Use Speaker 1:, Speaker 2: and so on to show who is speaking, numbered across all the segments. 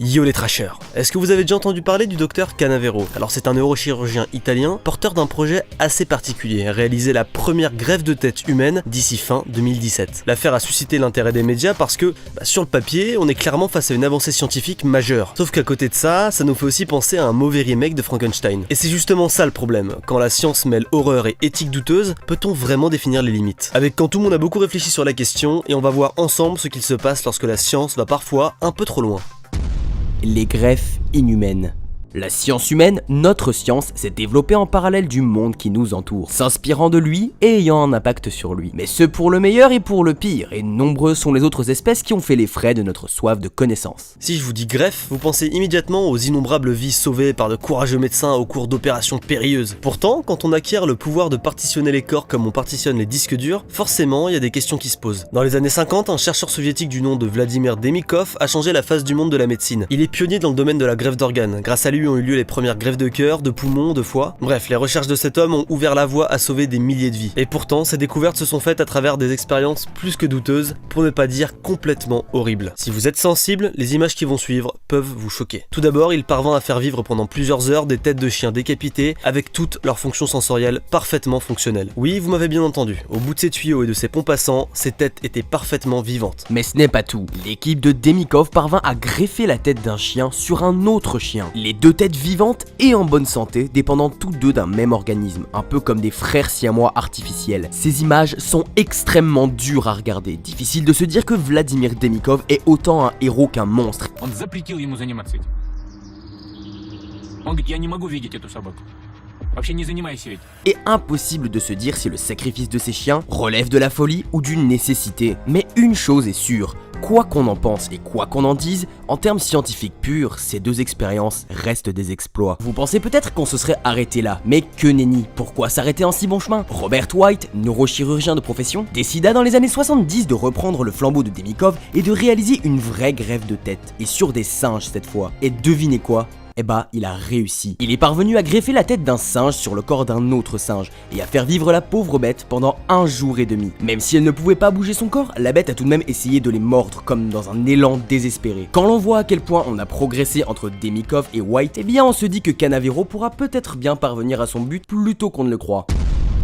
Speaker 1: Yo les trashers, est-ce que vous avez déjà entendu parler du docteur Canavero? Alors c'est un neurochirurgien italien porteur d'un projet assez particulier, réaliser la première greffe de tête humaine d'ici fin 2017. L'affaire a suscité l'intérêt des médias parce que, sur le papier, on est clairement face à une avancée scientifique majeure. Sauf qu'à côté de ça, ça nous fait aussi penser à un mauvais remake de Frankenstein. Et c'est justement ça le problème, quand la science mêle horreur et éthique douteuse, peut-on vraiment définir les limites? Avec Quand tout le monde a beaucoup réfléchi sur la question, et on va voir ensemble ce qu'il se passe lorsque la science va parfois un peu trop loin.
Speaker 2: Les greffes inhumaines. La science humaine, notre science, s'est développée en parallèle du monde qui nous entoure, s'inspirant de lui et ayant un impact sur lui. Mais ce pour le meilleur et pour le pire, et nombreuses sont les autres espèces qui ont fait les frais de notre soif de connaissance.
Speaker 1: Si je vous dis greffe, vous pensez immédiatement aux innombrables vies sauvées par de courageux médecins au cours d'opérations périlleuses. Pourtant, quand on acquiert le pouvoir de partitionner les corps comme on partitionne les disques durs, forcément il y a des questions qui se posent. Dans les années 50, un chercheur soviétique du nom de Vladimir Demikov a changé la face du monde de la médecine. Il est pionnier dans le domaine de la greffe d'organes. Grâce à lui ont eu lieu les premières greffes de cœur, de poumons, de foie. Bref, les recherches de cet homme ont ouvert la voie à sauver des milliers de vies. Et pourtant, ces découvertes se sont faites à travers des expériences plus que douteuses, pour ne pas dire complètement horribles. Si vous êtes sensible, les images qui vont suivre peuvent vous choquer. Tout d'abord, il parvint à faire vivre pendant plusieurs heures des têtes de chiens décapitées, avec toutes leurs fonctions sensorielles parfaitement fonctionnelles. Oui, vous m'avez bien entendu, au bout de ces tuyaux et de ces pompes à sang, ces têtes étaient parfaitement vivantes.
Speaker 2: Mais ce n'est pas tout. L'équipe de Demikov parvint à greffer la tête d'un chien sur un autre chien. Les deux têtes vivantes et en bonne santé, dépendant tous deux d'un même organisme, un peu comme des frères siamois artificiels. Ces images sont extrêmement dures à regarder. Difficile de se dire que Vladimir Demikov est autant un héros qu'un monstre.
Speaker 3: Он запретил ему заниматься этим. Он говорит, я не могу видеть эту собаку. Вообще не занимайся этим.
Speaker 2: Et impossible de se dire si le sacrifice de ces chiens relève de la folie ou d'une nécessité. Mais une chose est sûre, quoi qu'on en pense et quoi qu'on en dise, en termes scientifiques purs, ces deux expériences restent des exploits. Vous pensez peut-être qu'on se serait arrêté là, mais que nenni, pourquoi s'arrêter en si bon chemin? Robert White, neurochirurgien de profession, décida dans les années 70 de reprendre le flambeau de Demikov et de réaliser une vraie greffe de tête, et sur des singes cette fois. Et devinez quoi? Eh bah, il a réussi. Il est parvenu à greffer la tête d'un singe sur le corps d'un autre singe et à faire vivre la pauvre bête pendant 1 jour et demi. Même si elle ne pouvait pas bouger son corps, la bête a tout de même essayé de les mordre comme dans un élan désespéré. Quand l'on voit à quel point on a progressé entre Demikov et White, eh bien on se dit que Canavero pourra peut-être bien parvenir à son but plus tôt qu'on ne le croit.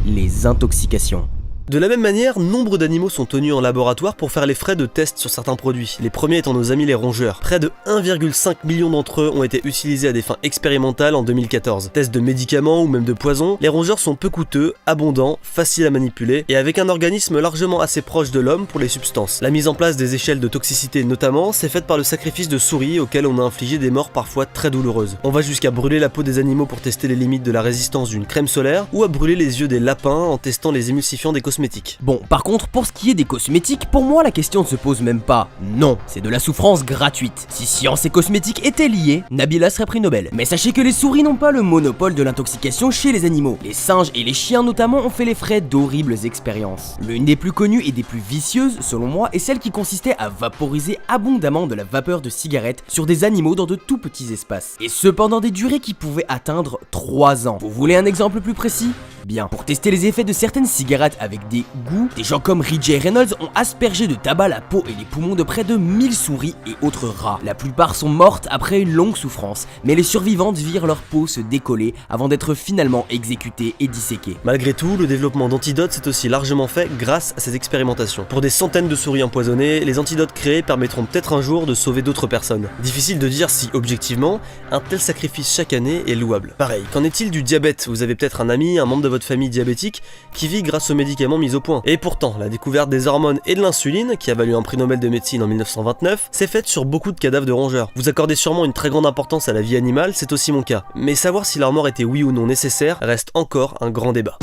Speaker 2: Les intoxications.
Speaker 1: De la même manière, nombre d'animaux sont tenus en laboratoire pour faire les frais de tests sur certains produits, les premiers étant nos amis les rongeurs. Près de 1,5 million d'entre eux ont été utilisés à des fins expérimentales en 2014. Tests de médicaments ou même de poisons, les rongeurs sont peu coûteux, abondants, faciles à manipuler et avec un organisme largement assez proche de l'homme pour les substances. La mise en place des échelles de toxicité notamment, s'est faite par le sacrifice de souris auxquelles on a infligé des morts parfois très douloureuses. On va jusqu'à brûler la peau des animaux pour tester les limites de la résistance d'une crème solaire ou à brûler les yeux des lapins en testant les émulsifiants des cosmétiques.
Speaker 2: Bon, par contre, pour ce qui est des cosmétiques, pour moi la question ne se pose même pas. Non, c'est de la souffrance gratuite. Si science et cosmétiques étaient liés, Nabila serait prix Nobel. Mais sachez que les souris n'ont pas le monopole de l'intoxication chez les animaux. Les singes et les chiens notamment ont fait les frais d'horribles expériences. L'une des plus connues et des plus vicieuses, selon moi, est celle qui consistait à vaporiser abondamment de la vapeur de cigarette sur des animaux dans de tout petits espaces. Et ce pendant des durées qui pouvaient atteindre 3 ans. Vous voulez un exemple plus précis ? Bien, pour tester les effets de certaines cigarettes avec des goûts, des gens comme J. Reynolds ont aspergé de tabac la peau et les poumons de près de 1000 souris et autres rats. La plupart sont mortes après une longue souffrance, mais les survivantes virent leur peau se décoller avant d'être finalement exécutées et disséquées.
Speaker 1: Malgré tout, le développement d'antidotes s'est aussi largement fait grâce à ces expérimentations. Pour des centaines de souris empoisonnées, les antidotes créés permettront peut-être un jour de sauver d'autres personnes. Difficile de dire si, objectivement, un tel sacrifice chaque année est louable. Pareil, qu'en est-il du diabète? Vous avez peut-être un ami, un membre de votre famille diabétique qui vit grâce aux médicaments mis au point. Et pourtant, la découverte des hormones et de l'insuline, qui a valu un prix Nobel de médecine en 1929, s'est faite sur beaucoup de cadavres de rongeurs. Vous accordez sûrement une très grande importance à la vie animale, c'est aussi mon cas. Mais savoir si leur mort était oui ou non nécessaire reste encore un grand débat.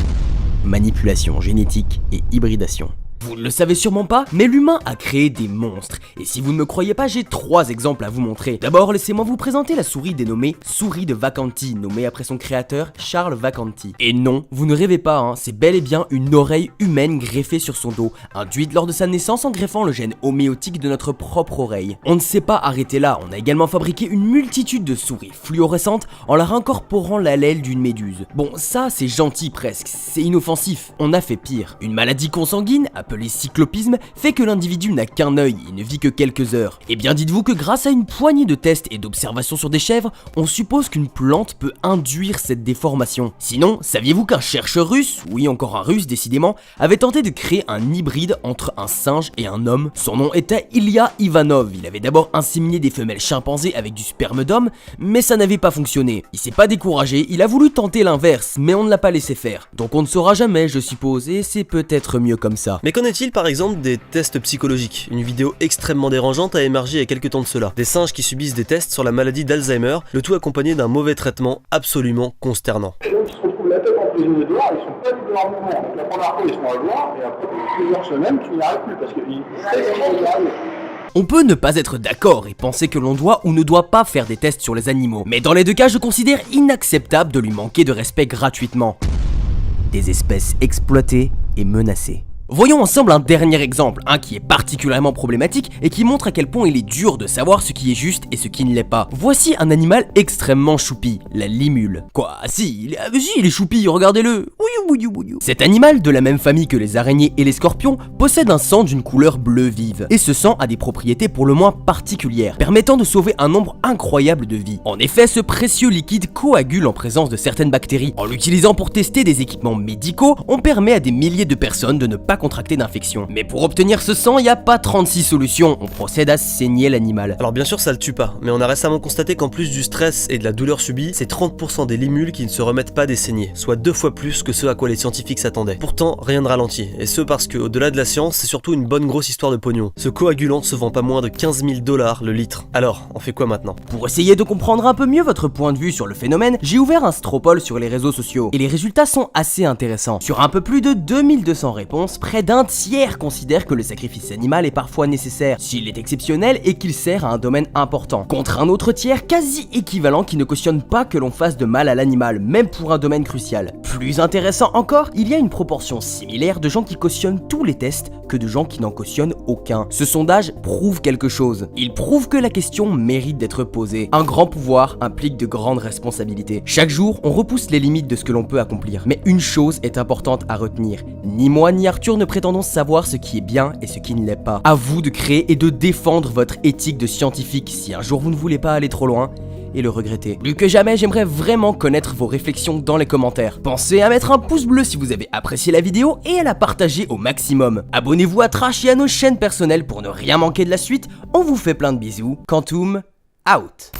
Speaker 2: Manipulation génétique et hybridation. Vous ne le savez sûrement pas, mais l'humain a créé des monstres. Et si vous ne me croyez pas, j'ai 3 exemples à vous montrer. D'abord, laissez-moi vous présenter la souris dénommée souris de Vacanti, nommée après son créateur, Charles Vacanti. Et non, vous ne rêvez pas, c'est bel et bien une oreille humaine greffée sur son dos, induite lors de sa naissance en greffant le gène homéotique de notre propre oreille. On ne s'est pas arrêté là, on a également fabriqué une multitude de souris fluorescentes en leur incorporant l'allèle d'une méduse. Bon, ça c'est gentil presque, c'est inoffensif. On a fait pire. Une maladie consanguine, appelée appelé cyclopisme, fait que l'individu n'a qu'un œil et ne vit que quelques heures. Et bien dites-vous que grâce à une poignée de tests et d'observations sur des chèvres, on suppose qu'une plante peut induire cette déformation. Sinon, saviez-vous qu'un chercheur russe, oui encore un russe décidément, avait tenté de créer un hybride entre un singe et un homme? Son nom était Ilya Ivanov. Il avait d'abord inséminé des femelles chimpanzés avec du sperme d'homme, mais ça n'avait pas fonctionné. Il s'est pas découragé, il a voulu tenter l'inverse, mais on ne l'a pas laissé faire. Donc on ne saura jamais, je suppose, et c'est peut-être mieux comme ça.
Speaker 1: Mais qu'en est-il par exemple des tests psychologiques? Une vidéo extrêmement dérangeante a émergé il y a quelques temps de cela. Des singes qui subissent des tests sur la maladie d'Alzheimer, le tout accompagné d'un mauvais traitement absolument consternant.
Speaker 4: Les gens qui se retrouvent la tête en prisonnier dehors, ils sont pas libres de leur mouvement. Donc la première fois, ils sont à voir, et après, plusieurs semaines, tu n'y arrives plus, parce qu'ils savent comment y arriver.
Speaker 2: On peut ne pas être d'accord et penser que l'on doit ou ne doit pas faire des tests sur les animaux, mais dans les deux cas, je considère inacceptable de lui manquer de respect gratuitement. Des espèces exploitées et menacées. Voyons ensemble un dernier exemple, un qui est particulièrement problématique et qui montre à quel point il est dur de savoir ce qui est juste et ce qui ne l'est pas. Voici un animal extrêmement choupi, la limule. Quoi? Si, il est choupi, regardez-le. Cet animal, de la même famille que les araignées et les scorpions, possède un sang d'une couleur bleu vive. Et ce sang a des propriétés pour le moins particulières, permettant de sauver un nombre incroyable de vies. En effet, ce précieux liquide coagule en présence de certaines bactéries. En l'utilisant pour tester des équipements médicaux, on permet à des milliers de personnes de ne pas contracter d'infection. Mais pour obtenir ce sang, il n'y a pas 36 solutions, on procède à saigner l'animal.
Speaker 1: Alors bien sûr ça le tue pas, mais on a récemment constaté qu'en plus du stress et de la douleur subie, c'est 30% des limules qui ne se remettent pas des saignées, soit 2 fois plus que ce à quoi les scientifiques s'attendaient. Pourtant, rien ne ralentit, et ce parce que au-delà de la science, c'est surtout une bonne grosse histoire de pognon. Ce coagulant se vend pas moins de 15 000 $ le litre. Alors, on fait quoi maintenant?
Speaker 2: Pour essayer de comprendre un peu mieux votre point de vue sur le phénomène, j'ai ouvert un stropole sur les réseaux sociaux, et les résultats sont assez intéressants. Sur un peu plus de 2200 réponses, près d'un tiers considère que le sacrifice animal est parfois nécessaire, s'il est exceptionnel et qu'il sert à un domaine important, contre un autre tiers quasi équivalent qui ne cautionne pas que l'on fasse de mal à l'animal, même pour un domaine crucial. Plus intéressant encore, il y a une proportion similaire de gens qui cautionnent tous les tests que de gens qui n'en cautionnent aucun. Ce sondage prouve quelque chose. Il prouve que la question mérite d'être posée. Un grand pouvoir implique de grandes responsabilités. Chaque jour, on repousse les limites de ce que l'on peut accomplir. Mais une chose est importante à retenir. Ni moi ni Arthur ne prétendons savoir ce qui est bien et ce qui ne l'est pas. À vous de créer et de défendre votre éthique de scientifique si un jour vous ne voulez pas aller trop loin et le regretter. Plus que jamais, j'aimerais vraiment connaître vos réflexions dans les commentaires. Pensez à mettre un pouce bleu si vous avez apprécié la vidéo et à la partager au maximum. Abonnez-vous à Trash et à nos chaînes personnelles pour ne rien manquer de la suite. On vous fait plein de bisous. Quantum, out.